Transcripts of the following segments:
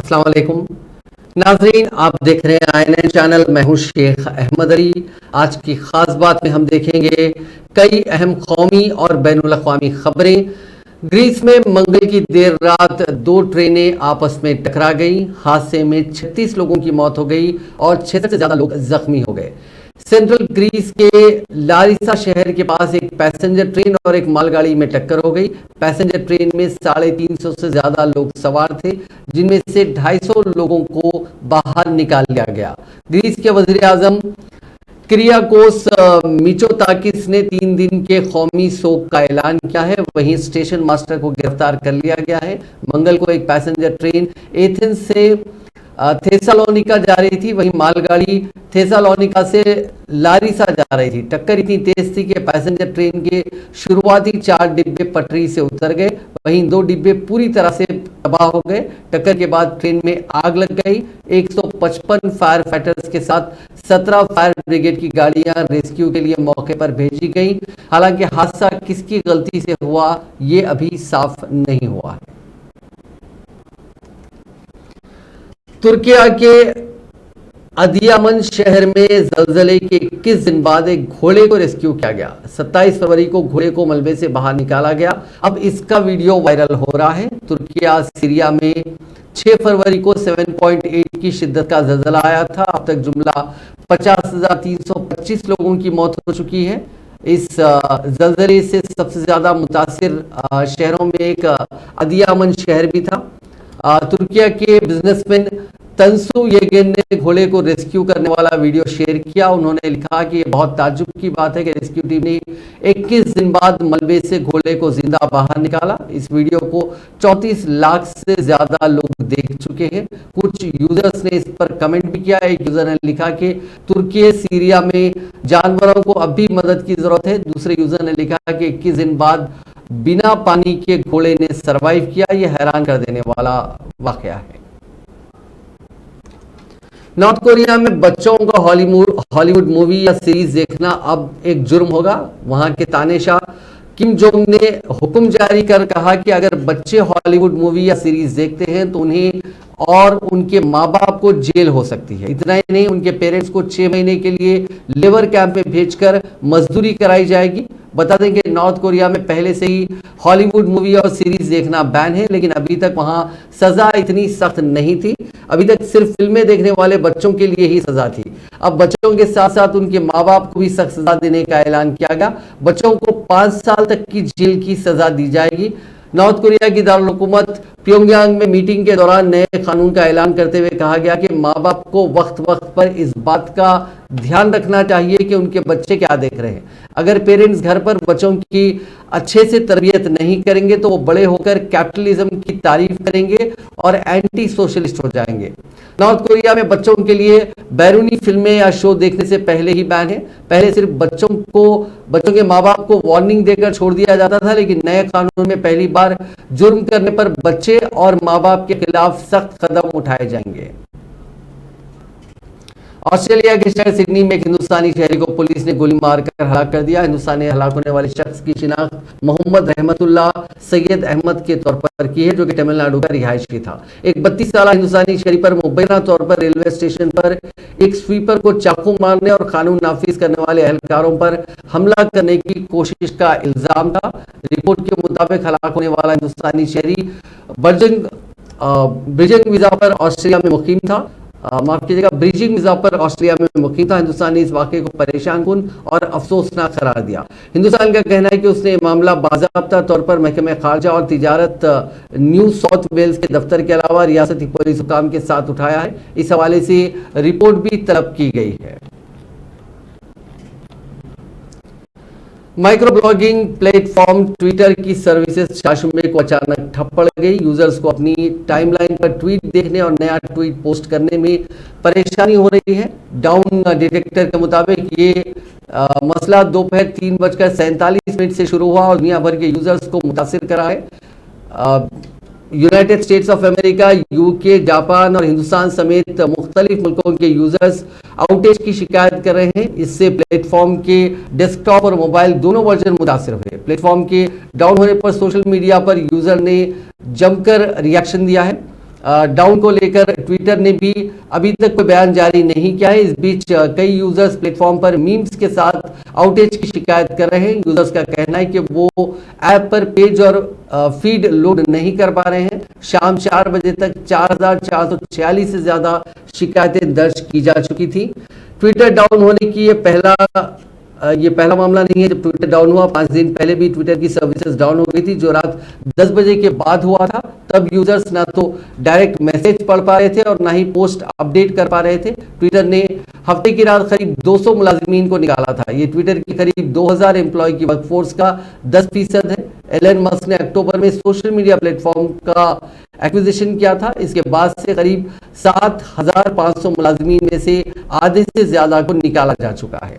अस्सलाम वालेकुम नाजरीन, आप देख रहे हैं INN चैनल। मैं हूं शेख अहमद अली। आज की खास बात में हम देखेंगे कई अहम कौमी और बैनुल अक़वामी खबरें। ग्रीस में मंगल की देर रात दो ट्रेनें आपस में टकरा गई। हादसे में 36 लोगों की मौत हो गई और 600 से ज्यादा लोग जख्मी हो गए। सेंट्रल ग्रीस के लारिसा शहर के पास एक पैसेंजर ट्रेन और एक मालगाड़ी में टक्कर हो गई। पैसेंजर ट्रेन में 350 से ज्यादा लोग सवार थे, जिनमें से 250 लोगों को बाहर निकाल लिया गया। ग्रीस के वजीर आजम किरियाकोस मिचोताकिस ने 3 दिन के कौमी शोक का ऐलान किया है। वहीं स्टेशन मास्टर को गिरफ्तार कर लिया गया है। मंगल को एक पैसेंजर ट्रेन एथेंस से थेसालोनिका जा रही थी, वहीं मालगाड़ी थेसालोनिका से लारिसा जा रही थी। टक्कर इतनी तेज थी कि पैसेंजर ट्रेन के शुरुआती 4 डिब्बे पटरी से उतर गए, वहीं 2 डिब्बे पूरी तरह से तबाह हो गए। टक्कर के बाद ट्रेन में आग लग गई। 155 फायर फाइटर्स के साथ 17 फायर ब्रिगेड की गाड़ियां रेस्क्यू के लिए मौके पर भेजी गई। हालांकि हादसा किसकी गलती से हुआ ये अभी साफ नहीं हुआ है। तुर्किया के अदियामन शहर में जलजले के 21 दिन बाद एक घोड़े को रेस्क्यू किया गया। 27 फरवरी को घोड़े को मलबे से बाहर निकाला गया। अब इसका वीडियो वायरल हो रहा है। तुर्किया सीरिया में 6 फरवरी को 7.8 की शिद्दत का जलजला आया था। अब तक जुमला 50,325 लोगों की मौत हो चुकी है। इस जलजले से सबसे ज्यादा मुतासिर शहरों में एक अदियामन शहर भी था। तुर्किया के बिजनेसमैन तंसु येगेन ने घोड़े को रेस्क्यू करने वाला वीडियो शेयर किया। उन्होंने लिखा कि यह बहुत ताज्जुब की बात है कि रेस्क्यू टीम ने 21 दिन बाद मलबे से घोड़े को जिंदा बाहर निकाला। इस वीडियो को 34 लाख से ज्यादा लोग देख चुके हैं। कुछ यूजर्स ने इस पर कमेंट भी किया। एक यूजर ने लिखा कि तुर्की सीरिया में जानवरों को अब भी मदद की जरूरत है। दूसरे यूजर ने लिखा कि 21 दिन बाद बिना पानी के घोड़े ने सरवाइव किया। यह हैरान कर देने वाला वाकया है। नॉर्थ कोरिया में बच्चों का हॉलीवुड मूवी या सीरीज देखना अब एक जुर्म होगा। वहां के तानाशाह किम जोंग ने हुक्म जारी कर कहा कि अगर बच्चे हॉलीवुड मूवी या सीरीज देखते हैं तो उन्हें और उनके माँ बाप को जेल हो सकती है। इतना ही नहीं, उनके पेरेंट्स को 6 महीने के लिए लेबर कैंप में भेजकर मजदूरी कराई जाएगी। बता दें कि नॉर्थ कोरिया में पहले से ही हॉलीवुड मूवी और सीरीज देखना बैन है, लेकिन अभी तक वहां सजा इतनी सख्त नहीं थी। अभी तक सिर्फ फिल्में देखने वाले बच्चों के लिए ही सजा थी। अब बच्चों के साथ साथ उनके माँ बाप को भी सख्त सजा देने का ऐलान किया गया। बच्चों को 5 साल तक की जेल की सजा दी जाएगी। नॉर्थ कोरिया की दारुल हुकूमत प्योंगयांग में मीटिंग के दौरान नए कानून का ऐलान करते हुए कहा गया कि माँ बाप को वक्त वक्त पर इस बात का ध्यान रखना चाहिए कि उनके बच्चे क्या देख रहे हैं। अगर पेरेंट्स घर पर बच्चों की अच्छे से तरबियत नहीं करेंगे तो वो बड़े होकर कैपिटलिज्म की तारीफ करेंगे और एंटी सोशलिस्ट हो जाएंगे। नॉर्थ कोरिया में बच्चों के लिए बैरूनी फिल्में या शो देखने से पहले ही बैन है। पहले सिर्फ बच्चों के माँ बाप को वार्निंग देकर छोड़ दिया जाता था, लेकिन नए कानून में पहली बार जुर्म करने पर बच्चे और माँ बाप के खिलाफ सख्त कदम उठाए जाएंगे। ऑस्ट्रेलिया के शहर सिडनी में एक हिंदुस्तानी शहरी को पुलिस ने गोली मारकर हलाक कर दिया। हिंदुस्तान ने हलाक होने वाले शख्स की शिनाख्त मोहम्मद रहमतुल्लाह सैयद अहमद के तौर पर की है, जो कि तमिलनाडु का रिहायशी था। एक 32 साल हिंदुस्तानी शहरी पर मुबैना तौर पर रेलवे स्टेशन पर एक स्वीपर को चाकू मारने और कानून नाफिज करने वाले एहलकारों पर हमला करने की कोशिश का इल्जाम था। रिपोर्ट के मुताबिक हलाक होने वाला हिंदुस्तानी शहरी ब्रिजिंग वीजा पर ऑस्ट्रेलिया में मुकीम था। माफ कीजिएगा, ब्रिजिंग वीजा पर ऑस्ट्रेलिया में मुकीम था। हिंदुस्तान ने इस वाक़े को परेशान कुन और अफसोसनाक करार दिया। हिंदुस्तान का कहना है कि उसने मामला बाज़ाब्ता तौर पर महकमे खारजा और तिजारत न्यू साउथ वेल्स के दफ्तर के अलावा रियासती पुलिस हुकाम के साथ उठाया है। इस हवाले से रिपोर्ट भी तलब की गई है। माइक्रो ब्लॉगिंग प्लेटफॉर्म ट्विटर की सर्विसेज 4 मई को अचानक ठप पड़ गई। यूजर्स को अपनी टाइमलाइन पर ट्वीट देखने और नया ट्वीट पोस्ट करने में परेशानी हो रही है। डाउन डिटेक्टर के मुताबिक ये मसला दोपहर 3:47 से शुरू हुआ और दुनिया भर के यूजर्स को मुतासिर करा है। United states of America, UK, Japan और हिंदुस्तान समेत मुख्तलिफ मुल्कों के यूजर्स आउटेज की शिकायत कर रहे हैं। इससे प्लेटफॉर्म के डेस्कटॉप और मोबाइल दोनों वर्जन मुतासिर हुए। प्लेटफॉर्म के डाउन होने पर सोशल मीडिया पर यूजर ने जमकर रिएक्शन दिया है। डाउन को लेकर ट्विटर ने भी अभी तक कोई बयान जारी नहीं किया है। इस बीच कई यूजर्स प्लेटफॉर्म पर मीम्स के साथ आउटेज की शिकायत कर रहे हैं। यूजर्स का कहना है कि वो ऐप पर पेज और फीड लोड नहीं कर पा रहे हैं। शाम 4 बजे तक 4446 से ज्यादा शिकायतें दर्ज की जा चुकी थी। ट्विटर डाउन होने की ये पहला मामला नहीं है जब ट्विटर डाउन हुआ। 5 दिन पहले भी ट्विटर की सर्विसेज डाउन हो गई थी, जो रात 10 बजे के बाद हुआ था। तब यूजर्स ना तो डायरेक्ट मैसेज पढ़ पा रहे थे और ना ही पोस्ट अपडेट कर पा रहे थे। ट्विटर ने हफ्ते की रात करीब 200 मुलाजिमीन को निकाला था। ये ट्विटर की करीब 2000 एम्प्लॉय की वर्कफोर्स का 10% है। एलन मस्क ने अक्टूबर में सोशल मीडिया प्लेटफॉर्म का एक्विजिशन किया था। इसके बाद से करीब 7500 मुलाजिमीन में से आधे से ज्यादा को निकाला जा चुका है।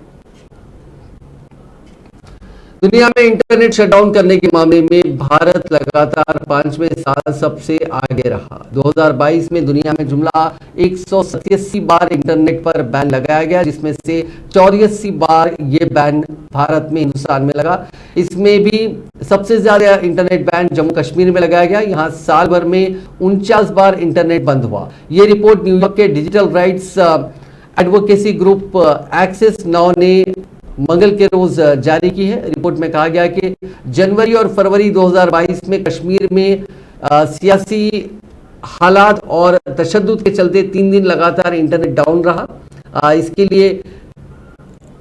दुनिया में इंटरनेट शटडाउन करने के मामले में भारत लगातार 5वें साल सबसे आगे रहा। 2022 में दुनिया में जुमला 187 बार इंटरनेट पर बैन लगाया गया, जिसमें से 84 बार ये बैन भारत में, हिंदुस्तान में लगा। इसमें भी सबसे ज्यादा इंटरनेट बैन जम्मू कश्मीर में लगाया गया। यहाँ साल भर में 49 बार इंटरनेट बंद हुआ। ये रिपोर्ट न्यूयॉर्क York digital rights advocacy group Access Now ने मंगल के रोज जारी की है। रिपोर्ट में कहा गया कि जनवरी और फरवरी 2022 में कश्मीर में सियासी हालात और तशद्दुद के चलते 3 दिन लगातार इंटरनेट डाउन रहा। इसके लिए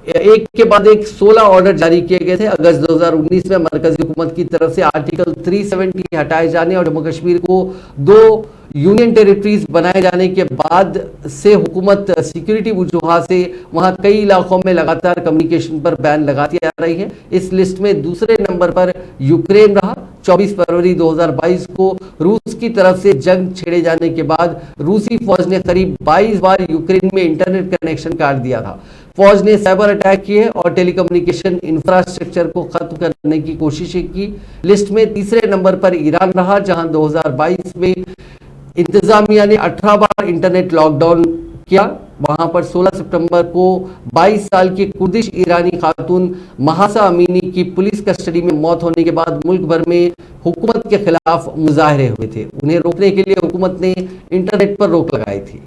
एक के बाद एक 16 ऑर्डर जारी किए गए थे। अगस्त 2019 में मरकजी हुकूमत की तरफ से आर्टिकल 370 हटाए जाने और जम्मू कश्मीर को 2 यूनियन टेरिटरीज बनाए जाने के बाद से हुकूमत सिक्योरिटी वजूहात से वहां कई इलाकों में लगातार कम्युनिकेशन पर बैन लगाती आ रही है। इस लिस्ट में दूसरे नंबर पर यूक्रेन रहा। 24 फरवरी 2022 को रूस की तरफ से जंग छेड़े जाने के बाद रूसी फौज ने करीब 22 बार यूक्रेन में इंटरनेट कनेक्शन काट दिया था। फौज ने साइबर अटैक किए और टेलीकम्युनिकेशन इंफ्रास्ट्रक्चर को खत्म करने की कोशिशें की। लिस्ट में तीसरे नंबर पर ईरान रहा, जहां 2022 में इंतजामिया ने 18 बार इंटरनेट लॉकडाउन किया। वहां पर 16 सितंबर को 22 साल की कुर्दिश ईरानी खातून महासा अमीनी की पुलिस कस्टडी में मौत होने के बाद मुल्क भर में हुकूमत के खिलाफ मुजाहरे हुए थे। उन्हें रोकने के लिए हुकूमत ने इंटरनेट पर रोक लगाई थी।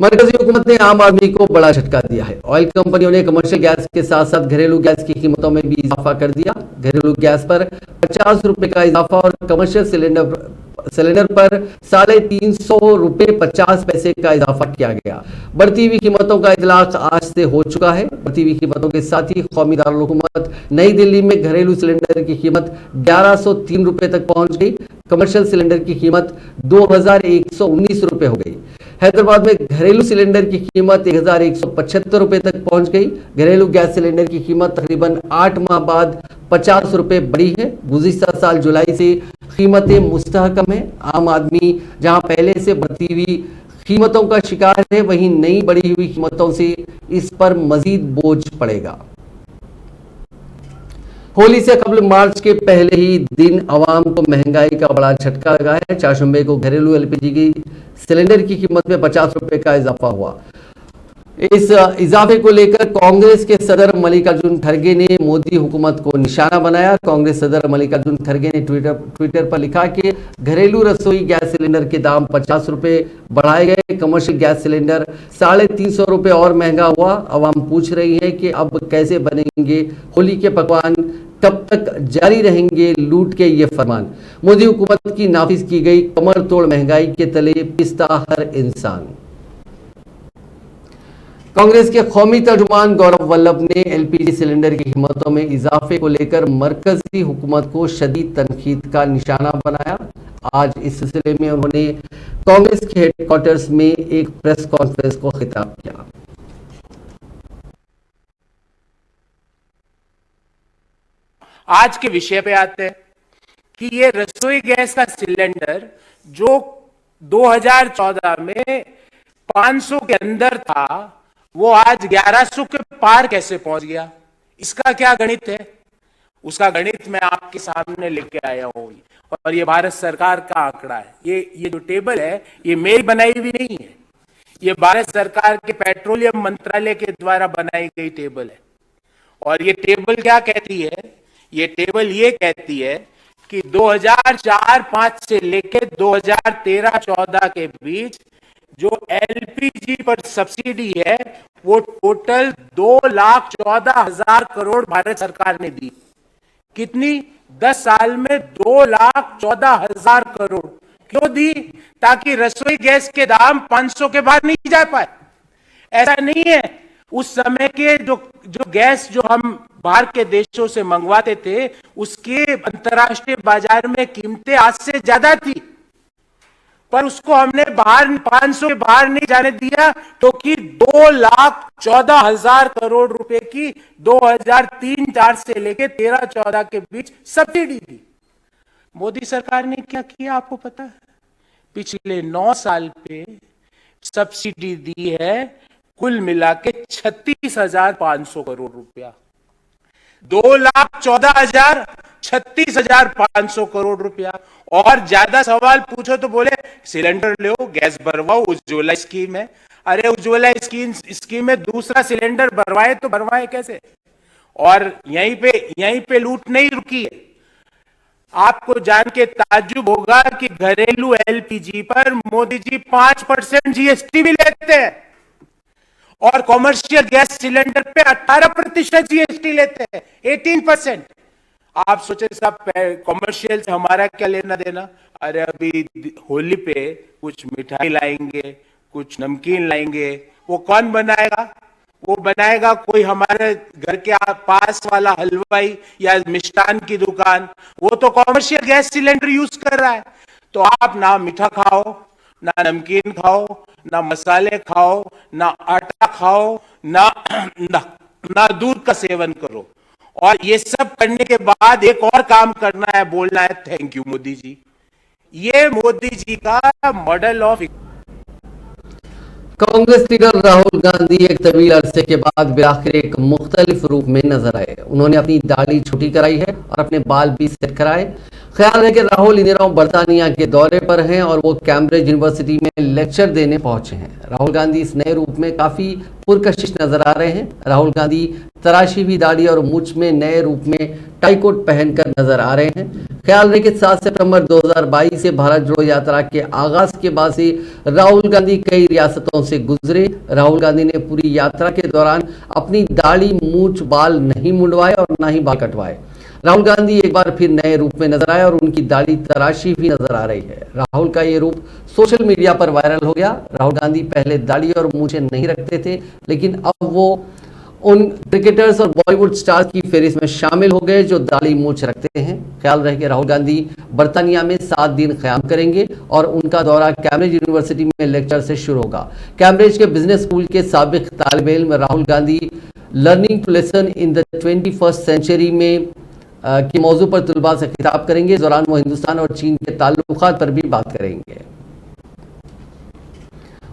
मरकजी हुकूमत ने आम आदमी को बड़ा झटका दिया है। ऑयल कंपनियों ने कमर्शियल गैस के साथ साथ घरेलू गैस की कीमतों में भी इजाफा कर दिया। घरेलू गैस पर 50 रुपए का इजाफा और कमर्शियल सिलेंडर पर 350 रुपए 50 पैसे का इजाफा किया गया। बढ़ती हुई कीमतों का इतलाक आज से हो चुका है। बढ़ती हुई कीमतों के साथ ही कौमी दारुल हुकूमत नई दिल्ली में घरेलू सिलेंडर की कीमत 1103 रुपए तक पहुंच गई। कमर्शियल सिलेंडर की कीमत 2119 रुपए हो गई। हैदराबाद में घरेलू सिलेंडर की कीमत 1175 रुपए तक पहुंच गई। घरेलू गैस सिलेंडर की कीमत तकरीबन 8 माह बाद 50 रुपए बढ़ी है। गुज़िश्ता साल जुलाई से कीमतें मुस्तहकम है। आम आदमी जहां पहले से बढ़ती हुई कीमतों का शिकार है, वहीं नई बढ़ी हुई कीमतों से इस पर मजीद बोझ पड़ेगा। होली से कबल मार्च के पहले ही दिन आवाम को महंगाई का बड़ा झटका लगा है। चारशंबे को घरेलू एलपीजी की सिलेंडर की कीमत में 50 रुपए का इजाफा हुआ। इस इजाफे को लेकर कांग्रेस के सदर मल्लिकार्जुन खड़गे ने मोदी हुकूमत को निशाना बनाया। कांग्रेस सदर मल्लिकार्जुन खड़गे ने ट्विटर पर लिखा कि घरेलू रसोई गैस सिलेंडर के दाम 50 रुपए बढ़ाए गए। कमर्शियल गैस सिलेंडर 350 रुपए और महंगा हुआ। आवाम पूछ रही है कि अब कैसे बनेंगे होली के पकवान, कब तक जारी रहेंगे लूट के ये फरमान। मोदी हुकूमत की नाफिज की गई कमर तोड़ महंगाई के तले पिसता हर इंसान। कांग्रेस के कौमी तर्जुमान गौरव वल्लभ ने एलपीजी सिलेंडर की कीमतों में इजाफे को लेकर मरकजी हुकूमत को शदीद तनकीद का निशाना बनाया। आज इस सिलसिले में उन्होंने कांग्रेस के हेडक्वार्टर्स में एक प्रेस कॉन्फ्रेंस को खिताब किया। आज के विषय पे आते हैं कि ये रसोई गैस का सिलेंडर जो 2014 में 500 के अंदर था, वो आज 1100 के पार कैसे पहुंच गया? इसका क्या गणित है? उसका गणित मैं आपके सामने लेके आया हूं और ये भारत सरकार का आंकड़ा है। ये जो टेबल है, ये मेरी बनाई हुई नहीं है। ये भारत सरकार के पेट्रोलियम मंत्रालय के द्वारा बनाई गई टेबल है। और ये टेबल क्या कहती है? ये टेबल ये कहती है कि 2004-5 से लेकर 2013-14 के बीच जो एलपीजी पर सब्सिडी है वो टोटल 2,14,000 करोड़ भारत सरकार ने दी। कितनी? 10 साल में 2,14,000 करोड़। क्यों दी? ताकि रसोई गैस के दाम 500 के बाहर नहीं जा पाए। ऐसा नहीं है, उस समय के जो गैस जो हम बाहर के देशों से मंगवाते थे उसके अंतर्राष्ट्रीय बाजार में कीमतें आज से ज्यादा थी, पर उसको हमने बाहर 500 के बाहर नहीं जाने दिया क्योंकि 2,14,000 करोड़ रुपए की 2003-4 से लेकर 13-14 के बीच सब्सिडी दी। मोदी सरकार ने क्या किया आपको पता है? पिछले 9 साल पे सब्सिडी दी है कुल मिला के 36,500 करोड़ रुपया। 2,14,000, 36,500 करोड़ रुपया। और ज्यादा सवाल पूछो तो बोले सिलेंडर लो, गैस भरवाओ, उज्ज्वला स्कीम है। अरे उज्ज्वला स्कीम में दूसरा सिलेंडर भरवाए तो भरवाए कैसे? और यहीं पे लूट नहीं रुकी है। आपको जान के ताज्जुब होगा कि घरेलू एलपीजी पर मोदी जी 5% जीएसटी भी लेते हैं और कॉमर्शियल गैस सिलेंडर पे 18% जीएसटी लेते हैं, 18%। आप सोचे साहब कॉमर्शियल से हमारा क्या लेना देना? अरे अभी होली पे कुछ मिठाई लाएंगे, कुछ नमकीन लाएंगे, वो कौन बनाएगा? वो बनाएगा कोई हमारे घर के पास वाला हलवाई या मिष्ठान की दुकान। वो तो कॉमर्शियल गैस सिलेंडर यूज कर रहा है। तो आप ना मीठा खाओ, ना नमकीन खाओ, ना मसाले खाओ, ना आटा खाओ, ना दूध का सेवन करो। और ये सब करने के बाद एक और काम करना है, बोलना है थैंक यू मोदी जी। ये मोदी जी का model of. Congress leader Rahul Gandhi एक तवील अरसे के बाद फिर आखिर एक मुख्तलिफ रूप में नजर आए। उन्होंने अपनी दाढ़ी छोटी कराई है और अपने बाल भी सेट कराए। ख्याल है कि राहुल इन दिनों बर्तानिया के दौरे पर हैं और वो कैम्ब्रिज यूनिवर्सिटी में लेक्चर देने पहुंचे हैं। राहुल गांधी इस नए रूप में काफी पुरकशिश नजर आ रहे हैं। राहुल गांधी तराशी हुई दाढ़ी और मूछ में नए रूप में टाईकोट पहनकर नजर आ रहे हैं। ख्याल है कि 7 सितंबर 2022 से भारत जोड़ो यात्रा के आगाज के बाद से राहुल गांधी कई रियासतों से गुजरे। राहुल गांधी ने पूरी यात्रा के दौरान अपनी दाढ़ी, मूछ, बाल नहीं मुंडवाए और ना ही बाल कटवाए। राहुल गांधी एक बार फिर नए रूप में नजर आए और उनकी दाढ़ी तराशी भी नजर आ रही है। राहुल का ये रूप सोशल मीडिया पर वायरल हो गया। राहुल गांधी पहले दाढ़ी और मूछें नहीं रखते थे, लेकिन अब वो उन क्रिकेटर्स और बॉलीवुड स्टार्स की फेरिस्त में शामिल हो गए जो दाढ़ी मूछ रखते हैं। ख्याल रहे कि राहुल गांधी बर्तानिया में 7 दिन क़याम करेंगे और उनका दौरा कैम्ब्रिज यूनिवर्सिटी में लेक्चर से शुरू होगा। कैम्ब्रिज के बिजनेस स्कूल के साबिक तालिब इल्म Rahul Gandhi learning to lesson in the 21st century में के मौजू पर तलबा से खिताब करेंगे। इस दौरान वो हिंदुस्तान और चीन के ताल्लुकात पर भी बात करेंगे।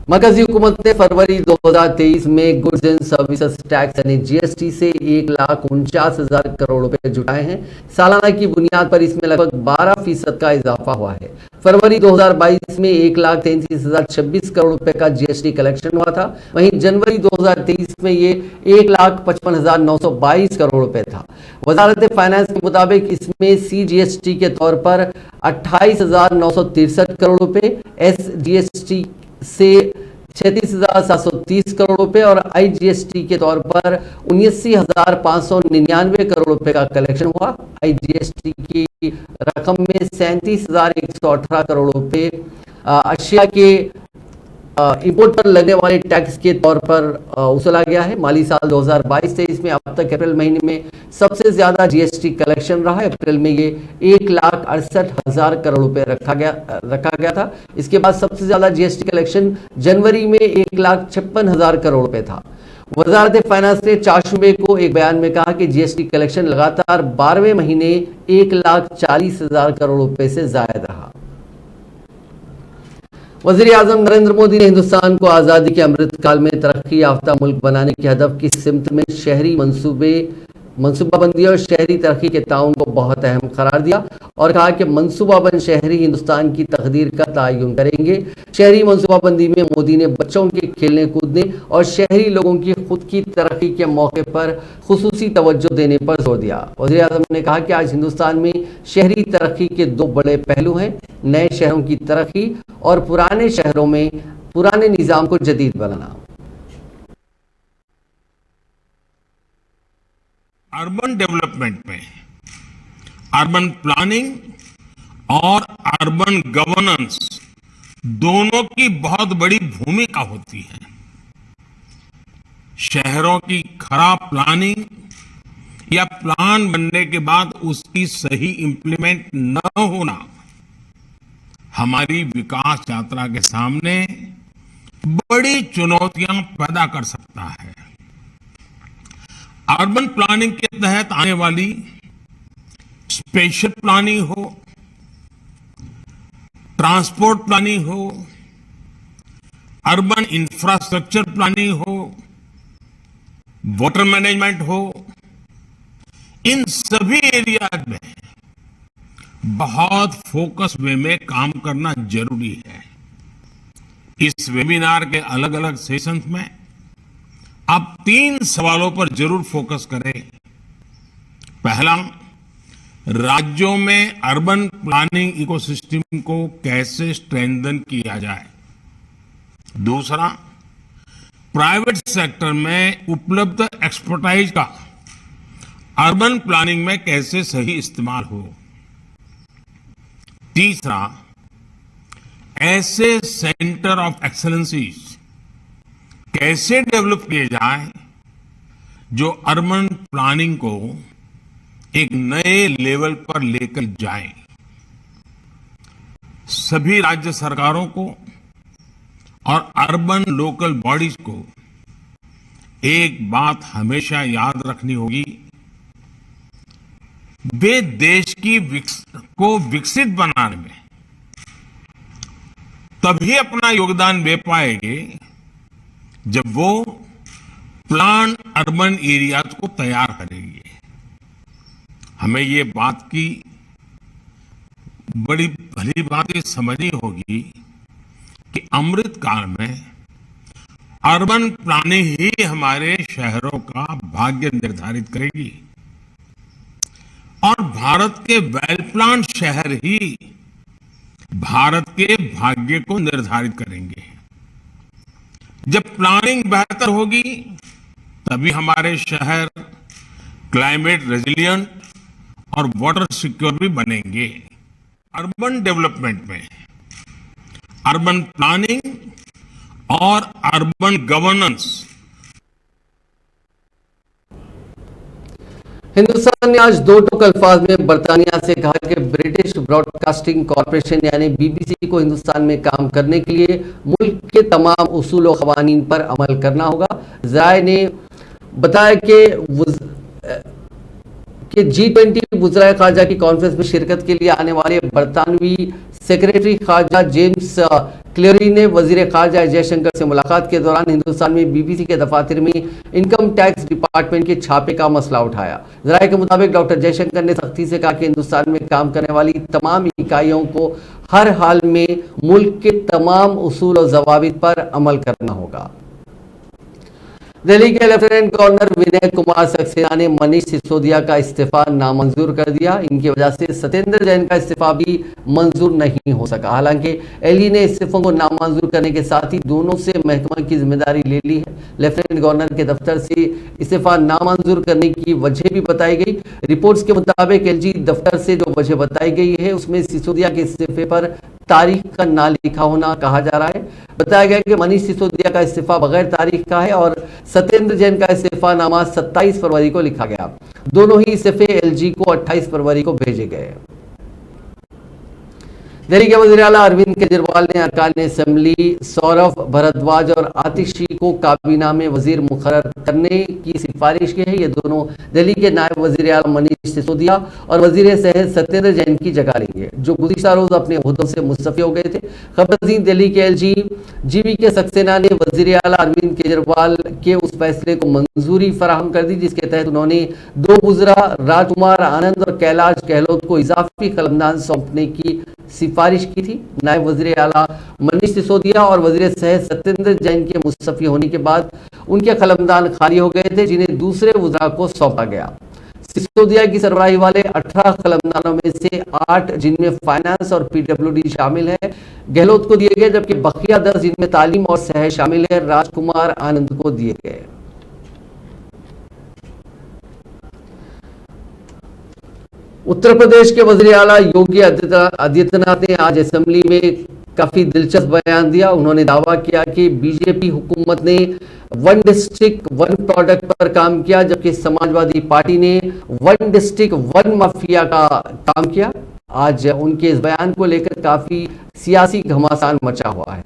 मरकजी हुकूमत ने फरवरी 2023 में गुड्स एंड सर्विसेज टैक्स यानी जीएसटी से 1,49,000 करोड़ रुपए जुटाए हैं। सालाना की बुनियाद पर इसमें लगभग 12% का इजाफा हुआ है। फरवरी 2022 में 1,33,026 करोड़ रुपए का जीएसटी कलेक्शन हुआ था। वहीं जनवरी 2023 में ये 1,55,922 करोड़ रुपए था। वजारत फाइनेंस के मुताबिक इसमें सीजीएसटी के तौर पर 28,963 करोड़ रुपए, एसजीएसटी से 36,730 करोड़ रुपए और आईजीएसटी के तौर पर 79,599 करोड़ रुपए का कलेक्शन हुआ। आईजीएसटी की रकम में 37,118 करोड़ रुपए अशिया के इंपोर्ट पर लगने वाले टैक्स के तौर पर उसूला गया है। माली साल 2022-23 में अब तक अप्रैल महीने में सबसे ज्यादा जीएसटी कलेक्शन रहा है। अप्रैल में ये 1,68,000 करोड़ रुपए रखा गया था। इसके बाद सबसे ज्यादा जीएसटी कलेक्शन जनवरी में 1,56,000 करोड़ रुपए था। वजारत फाइनेंस ने 4 शुबे को एक बयान में कहा कि जीएसटी कलेक्शन लगातार 12वें महीने 1,40,000 करोड़ रुपए से ज्यादा रहा। वज़ीर आज़म नरेंद्र मोदी ने हिंदुस्तान को आज़ादी के अमृत काल में तरक्की याफ्ता मुल्क बनाने के हदफ की सिमत में शहरी मंसूबे मनसूबाबंदी और शहरी तरक्की के ताउन को बहुत अहम करार दिया और कहा कि मनसूबाबंद शहरी हिंदुस्तान की तकदीर का तयन करेंगे। शहरी मनसूबाबंदी में मोदी ने बच्चों के खेलने कूदने और शहरी लोगों की खुद की तरक्की के मौके पर खुसूसी तवज्जो देने पर जोर दिया। वज़ीर आज़म ने कहा कि आज हिंदुस्तान में शहरी तरक्की के दो बड़े पहलू हैं, नए शहरों की तरक्की और पुराने शहरों में पुराने निज़ाम को जदीद बनाना। अर्बन डेवलपमेंट में अर्बन प्लानिंग और अर्बन गवर्नेंस दोनों की बहुत बड़ी भूमिका होती है। शहरों की खराब प्लानिंग या प्लान बनने के बाद उसकी सही इंप्लीमेंट न होना हमारी विकास यात्रा के सामने बड़ी चुनौतियां पैदा कर सकता है। अर्बन प्लानिंग के तहत आने वाली स्पेशल प्लानिंग हो, ट्रांसपोर्ट प्लानिंग हो, अर्बन इंफ्रास्ट्रक्चर प्लानिंग हो, वाटर मैनेजमेंट हो, इन सभी एरियाज में बहुत फोकस वे में काम करना जरूरी है। इस वेबिनार के अलग अलग सेशंस में आप 3 सवालों पर जरूर फोकस करें। पहला, राज्यों में अर्बन प्लानिंग इकोसिस्टम को कैसे स्ट्रेंथन किया जाए। दूसरा, प्राइवेट सेक्टर में उपलब्ध एक्सपर्टाइज का अर्बन प्लानिंग में कैसे सही इस्तेमाल हो। तीसरा, ऐसे सेंटर ऑफ एक्सेलेंसीज कैसे डेवलप किए जाए जो अर्बन प्लानिंग को एक नए लेवल पर लेकर जाए। सभी राज्य सरकारों को और अर्बन लोकल बॉडीज को एक बात हमेशा याद रखनी होगी, वे देश की को विकसित बनाने में तभी अपना योगदान दे पाएंगे जब वो प्लान अर्बन एरियाज को तैयार करेंगे। हमें ये बात की बड़ी भली बात ये समझनी होगी कि अमृत काल में अर्बन प्लानिंग ही हमारे शहरों का भाग्य निर्धारित करेगी और भारत के वेल प्लान शहर ही भारत के भाग्य को निर्धारित करेंगे। जब प्लानिंग बेहतर होगी तभी हमारे शहर क्लाइमेट रेजिलिएंट और वाटर सिक्योर भी बनेंगे। अर्बन डेवलपमेंट में अर्बन प्लानिंग और अर्बन गवर्नेंस। हिंदुस्तान ने आज 2 टूक अल्फाज में बरतानिया से कहा कि ब्रिटिश ब्रॉडकास्टिंग कॉरपोरेशन यानी बीबीसी को हिंदुस्तान में काम करने के लिए मुल्क के तमाम उसूल और क़वानीन पर अमल करना होगा। ज़राए ने बताया कि G20 वज़राए ख़ारजा की कॉन्फ्रेंस में शिरकत के लिए आने वाले बरतानवी सेक्रेटरी ख़ारजा जेम्स क्लेरी ने वज़ीर ख़ारजा जयशंकर से मुलाकात के दौरान हिंदुस्तान में बीबीसी के दफातर में इनकम टैक्स डिपार्टमेंट के छापे का मसला उठाया। ज़राए के मुताबिक डॉक्टर जयशंकर ने सख्ती से कहा कि हिंदुस्तान में काम करने वाली तमाम इकाइयों को हर हाल में मुल्क के तमाम उसूल और ज़वाबित पर अमल करना होगा। दिल्ली के लेफ्टिनेंट गवर्नर विनय कुमार सक्सेना ने मनीष सिसोदिया का इस्तीफा नामंजूर कर दिया। इनकी वजह से सत्येंद्र जैन का इस्तीफा भी मंजूर नहीं हो सका। हालांकि एली ने इस्तीफों को नामंजूर करने के साथ ही दोनों से महकमा की जिम्मेदारी ले ली है। लेफ्टिनेंट गवर्नर के दफ्तर से इस्तीफा नामंजूर करने की वजह भी बताई गई। रिपोर्ट्स के मुताबिक एलजी दफ्तर से जो वजह बताई गई है उसमें सिसोदिया के इस्तीफे पर तारीख का ना लिखा होना कहा जा रहा है। बताया गया कि मनीष सिसोदिया का इस्तीफा बगैर तारीख का है और सत्येंद्र जैन का इस्तीफा नामा 27 फरवरी को लिखा गया। दोनों ही इस्तीफे एलजी को 28 फरवरी को भेजे गए। दिल्ली के वज़ीर आला अरविंद केजरीवाल ने अरकान असेंबली सौरभ भारद्वाज और आतिशी को काबीना में वजीर मुकर्रर करने की सिफारिश की है। ये दोनों दिल्ली के नायब वज़ीर आला मनीष सिसोदिया और वजीर सेहत सत्येंद्र जैन की जगह लेंगे, जो गुज़िश्ता रोज अपने ओहदों से मुस्तफ़ी हो गए थे। खबर अजीम दिल्ली के एलजी जीवी के सक्सेना ने वज़ीर आला अरविंद केजरीवाल के उस फैसले को मंजूरी फराहम कर दी जिसके तहत उन्होंने दो गुजरा राजकुमार आनंद और कैलाश गहलोत को इजाफी कलमदान सौंपने की सिफारिश की थी। नायब वज़ीर आला मनीष सिसोदिया और वज़ीर सेहत सत्येंद्र जैन के मुस्तफ़ी होने के बाद उनके कलमदान खाली हो गए थे, जिन्हें दूसरे वज़रा को सौंपा गया। सिसोदिया की सरबराही वाले 18 कलमदानों में से 8 जिनमें फाइनेंस और पीडब्ल्यूडी शामिल है गहलोत को दिए गए, जबकि बकिया 10 जिनमें तालीम और सेहत शामिल है राजकुमार आनंद को दिए गए। उत्तर प्रदेश के वज़ीर आला योगी आदित्यनाथ ने आज असेंबली में काफी दिलचस्प बयान दिया। उन्होंने दावा किया कि बीजेपी हुकूमत ने वन डिस्ट्रिक्ट वन प्रोडक्ट पर काम किया, जबकि समाजवादी पार्टी ने वन डिस्ट्रिक्ट वन माफिया का काम किया। आज उनके इस बयान को लेकर काफी सियासी घमासान मचा हुआ है।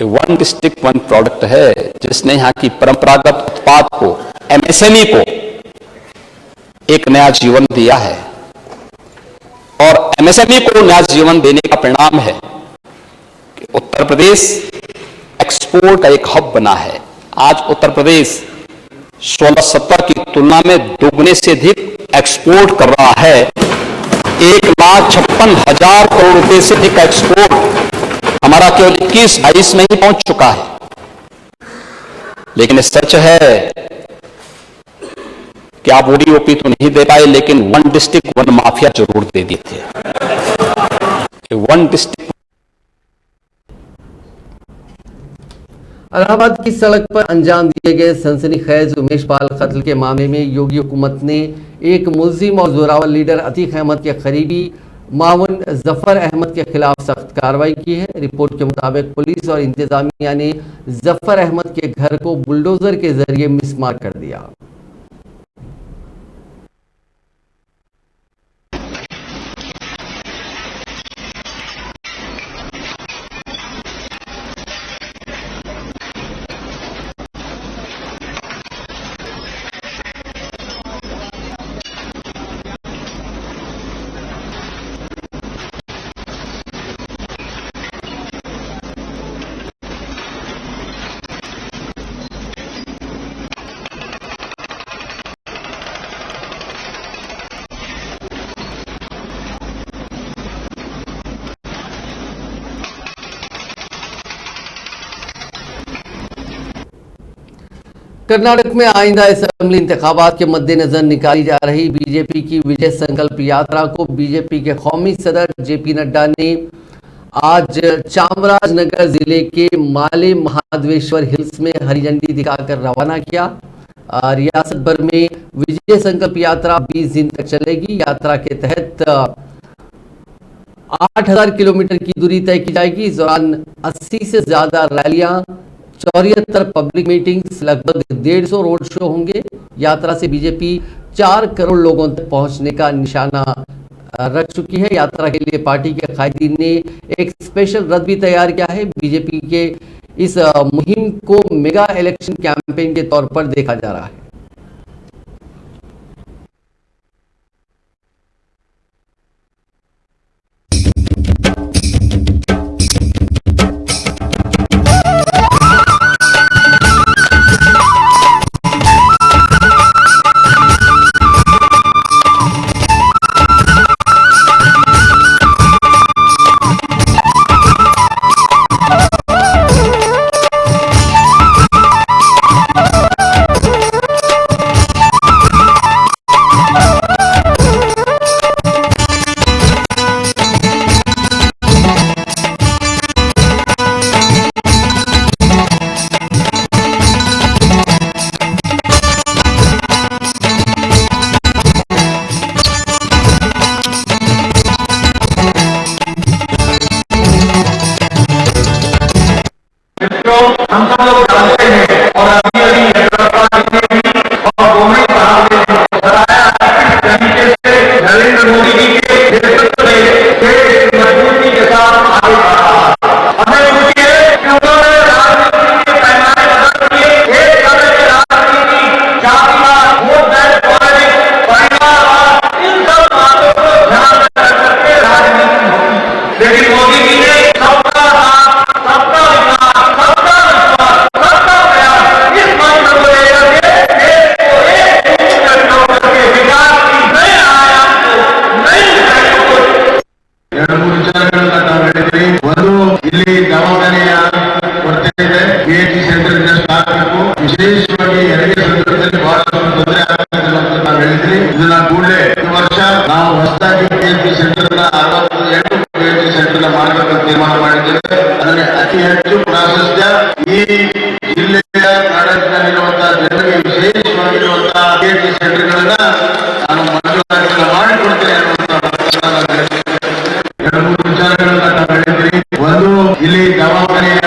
वन डिस्ट्रिक्ट वन प्रोडक्ट है जिसने यहाँ की परंपरागत उत्पाद को, एमएसएमई को एक नया जीवन दिया है और एमएसएमई को नया जीवन देने का परिणाम है कि उत्तर प्रदेश एक्सपोर्ट का एक हब बना है। आज उत्तर प्रदेश 16-17 की तुलना में दोगुने से अधिक एक्सपोर्ट कर रहा है। 1,56,000 करोड़ रुपए से अधिक एक्सपोर्ट हमारा केवल 21-22 में ही पहुंच चुका है। लेकिन ये सच है कि आप ओडीओपी तो नहीं दे पाए, लेकिन वन डिस्ट्रिक्ट वन माफिया जरूर दे दिए थे। वन डिस्ट्रिक्ट इलाहाबाद की सड़क पर अंजाम दिए गए सनसनीखेज उमेश पाल कत्ल के मामले में योगी हुकूमत ने एक मुल्जिम और जोरावर लीडर अतीक अहमद के करीबी मावन जफर अहमद के खिलाफ सख्त कार्रवाई की है। रिपोर्ट के मुताबिक पुलिस और इंतजामिया ने जफर अहमद के घर को बुलडोजर के जरिए मिसमार कर दिया। कर्नाटक में आइंदा असेंबली इंतखाबात के मद्देनजर निकाली जा रही बीजेपी की विजय संकल्प यात्रा को बीजेपी के कौमी सदर जेपी नड्डा ने आज चामराजनगर जिले के माले महादेवेश्वर हिल्स में हरी झंडी दिखाकर रवाना किया। रियासत भर में विजय संकल्प यात्रा 20 दिन तक चलेगी। यात्रा के तहत 8,000 किलोमीटर की दूरी तय की जाएगी। इस दौरान 80 से ज्यादा रैलियां, 74 पब्लिक मीटिंग्स, लगभग 150 रोड शो होंगे। यात्रा से बीजेपी 4 करोड़ लोगों तक पहुंचने का निशाना रख चुकी है। यात्रा के लिए पार्टी के कायदीन ने एक स्पेशल रथ भी तैयार किया है। बीजेपी के इस मुहिम को मेगा इलेक्शन कैंपेन के तौर पर देखा जा रहा है। ತೀರ್ಮಾನ ಮಾಡಿದ್ದೇವೆ. ಅದಕ್ಕೆ ಅತಿ ಹೆಚ್ಚು ಪ್ರಾಶಸ್ತ್ಯ ಈ ಜಿಲ್ಲೆಯ ಕಾಡಂಚಿನಲ್ಲಿರುವಂತಹ ಜನರಿಗೆ ವಿಶೇಷವಾಗಿರುವಂತಹ PHC ಸೆಂಟರ್ಗಳನ್ನ ನಾನು ಮಂಜೂರಾತಿ ಮಾಡಿಕೊಡ್ತೇನೆ ಅನ್ನುವಂತಹ ಎರಡು ಮೂರು ವಿಚಾರಗಳನ್ನ ನಾನು ಹೇಳಿದ್ದೀನಿ. ಒಂದು, ಇಲ್ಲಿ ಜವಾಬ್ದಾರಿಯ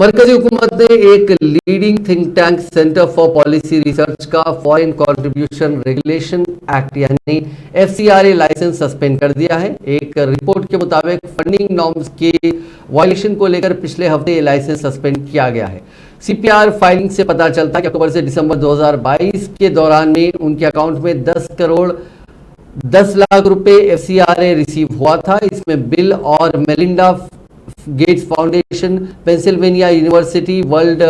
मरकजी हुकूमत ने एक leading think tank centre for policy research का फॉरेन कंट्रीब्यूशन रेगुलेशन एक्ट यानी FCRA लाइसेंस सस्पेंड कर दिया है। एक रिपोर्ट के मुताबिक फंडिंग नॉर्म्स के वायलेशन को लेकर पिछले हफ्ते ये लाइसेंस सस्पेंड किया गया है। CPR फाइलिंग से पता चलता है कि अक्टूबर से दिसंबर 2022 के दौरान में उनके अकाउंट में 10 करोड़ 10 लाख रुपए FCRA रिसीव हुआ था। इसमें बिल और Melinda Gates foundation, Pennsylvania university, world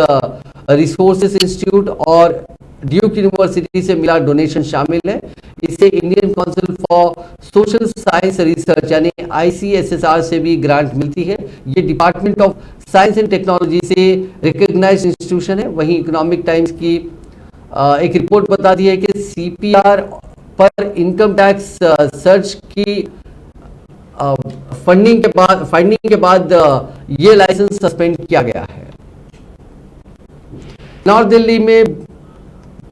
resources institute और ड्यूक यूनिवर्सिटी से मिला डोनेशन शामिल है। इससे Indian council for social science research यानी ICSSR से भी ग्रांट मिलती है। ये department of science and technology से रिकॉग्नाइज्ड इंस्टीट्यूशन है। वहीं इकोनॉमिक टाइम्स की एक रिपोर्ट बताती है कि CPR पर इनकम टैक्स सर्च की फाइंडिंग के बाद ये लाइसेंस सस्पेंड किया गया है। नॉर्थ दिल्ली में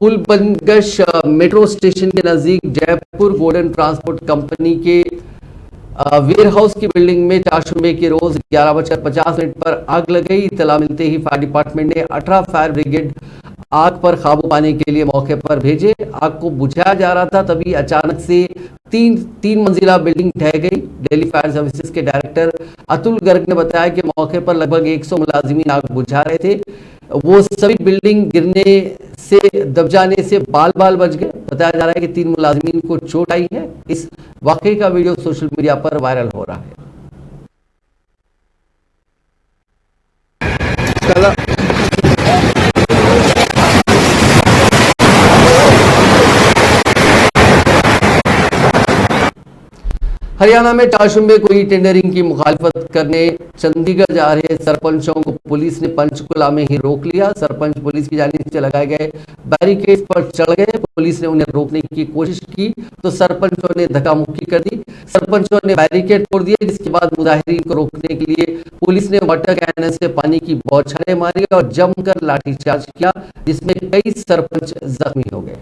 पुलबनगश मेट्रो स्टेशन के नजदीक जयपुर गोल्डन ट्रांसपोर्ट कंपनी के वेयर हाउस की बिल्डिंग में चारशंबे के रोज 11:50 पर आग लग गई। इत्तला मिलते ही फायर डिपार्टमेंट ने 18 फायर ब्रिगेड आग पर काबू पाने के लिए मौके पर भेजे। आग को बुझाया जा रहा था, तभी अचानक से तीन मंजिला बिल्डिंग ढह गई। दिल्ली फायर सर्विसेज के डायरेक्टर अतुल गर्ग ने बताया कि मौके पर लगभग 100 मुलाजिमीन आग बुझा रहे थे। वो सभी बिल्डिंग गिरने से दब जाने से बाल बाल बच गए। बताया जा रहा है कि 3 मुलाजिमीन को चोट आई है। इस वाकये का वीडियो सोशल मीडिया पर वायरल हो रहा है। हरियाणा में चारशंबे को ई टेंडरिंग की मुखालफत करने चंडीगढ़ जा रहे सरपंचों को पुलिस ने पंचकुला में ही रोक लिया। सरपंच पुलिस की जानिब से लगाए गए बैरिकेड पर चढ़ गए। पुलिस ने उन्हें रोकने की कोशिश की तो सरपंचों ने धक्का मुक्की कर दी। सरपंचों ने बैरिकेड तोड़ दिए, जिसके बाद मुजाहिरीन को रोकने के लिए पुलिस ने वाटर कैनन से पानी की बौछारें मारी और जमकर लाठीचार्ज किया, जिसमें कई सरपंच जख्मी हो गए।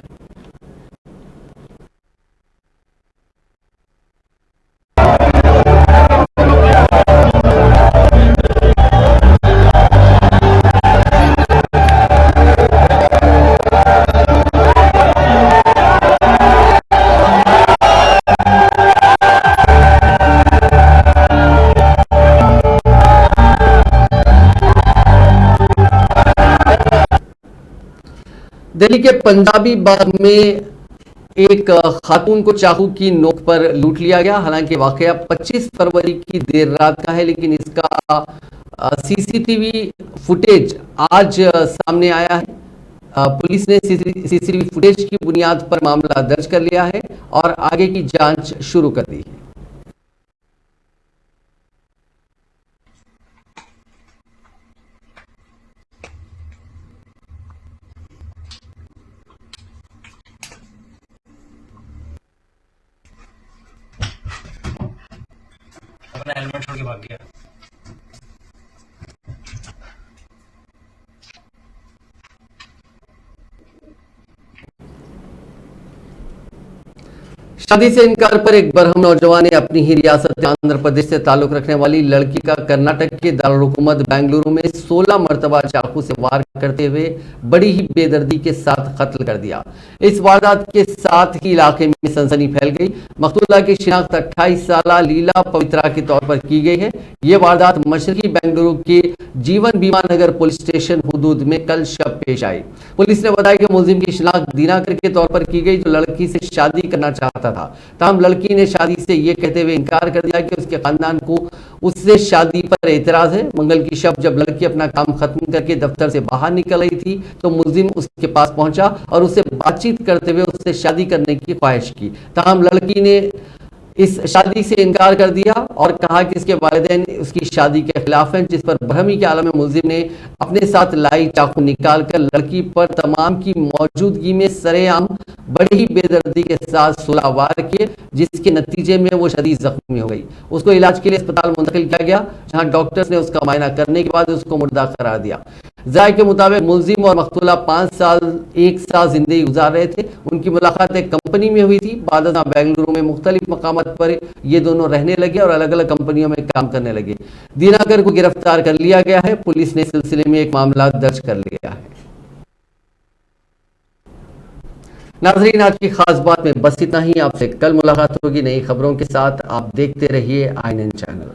दिल्ली के पंजाबी बाग में एक खातून को चाकू की नोक पर लूट लिया गया। हालांकि वाकया 25 फरवरी की देर रात का है, लेकिन इसका CCTV फुटेज आज सामने आया है। पुलिस ने CCTV फुटेज की बुनियाद पर मामला दर्ज कर लिया है और आगे की जांच शुरू कर दी है। अपना हेलमेट छोड़ के भाग गया। शादी से इनकार पर एक बरहम नौजवान ने अपनी ही रियासत आंध्र प्रदेश से ताल्लुक रखने वाली लड़की का कर्नाटक के दारुल बेंगलुरु में 16 मरतबा चाकू से वार करते हुए बड़ी ही बेदर्दी के साथ कत्ल कर दिया। इस वारदात के साथ ही इलाके में सनसनी फैल गई। मकतूला की शिनाख्त 28 साला लीला पवित्रा के तौर पर की गई है। ये वारदात मशरकी बेंगलुरु के जीवन बीमा नगर पुलिस स्टेशन हुदूद में कल शब पेश आई। पुलिस ने बताया कि मुलजिम की शिनाख्त दीनाकर के तौर पर की गई, जो लड़की से शादी करना चाहता था। ताहम लड़की ने शादी से ये कहते हुए इनकार कर दिया कि उसके खानदान को उससे शादी पर एतराज है। मंगल की शब जब लड़की अपना काम खत्म करके दफ्तर से बाहर निकल रही थी तो मुलजिम उसके पास पहुंचा और उससे बातचीत करते हुए उससे शादी करने की ख्वाहिश की। ताहम लड़की ने इस शादी से इनकार कर दिया और कहा कि इसके वालिदैन उसकी शादी के खिलाफ हैं, जिस पर बरहमी के आलम में मुलजिम ने अपने साथ लाई चाकू निकालकर लड़की पर तमाम की मौजूदगी में सरेआम बड़ी ही बेदर्दी के साथ 16 वार किए, जिसके नतीजे में वो शदीद जख्मी हो गई। उसको इलाज के लिए अस्पताल मुंतकिल किया गया, जहां डॉक्टर्स ने उसका मुआयना करने के बाद उसको मुर्दा करार दिया। जाय के मुताबिक मुलजिम और मकतूला 5 साल एक साथ जिंदगी गुजार रहे थे। उनकी मुलाकात एक कंपनी में हुई थी। बाद बेंगलुरु में मुख्तलिफ मकामात पर ये दोनों रहने लगे और अलग अलग कंपनियों में काम करने लगे। दिनाकर को गिरफ्तार कर लिया गया है। पुलिस ने इस सिलसिले में एक मामला दर्ज कर लिया है। नाज़रीन, आज की खास बात में बस इतना ही। आपसे कल मुलाकात होगी नई खबरों के साथ। आप देखते रहिए INN चैनल।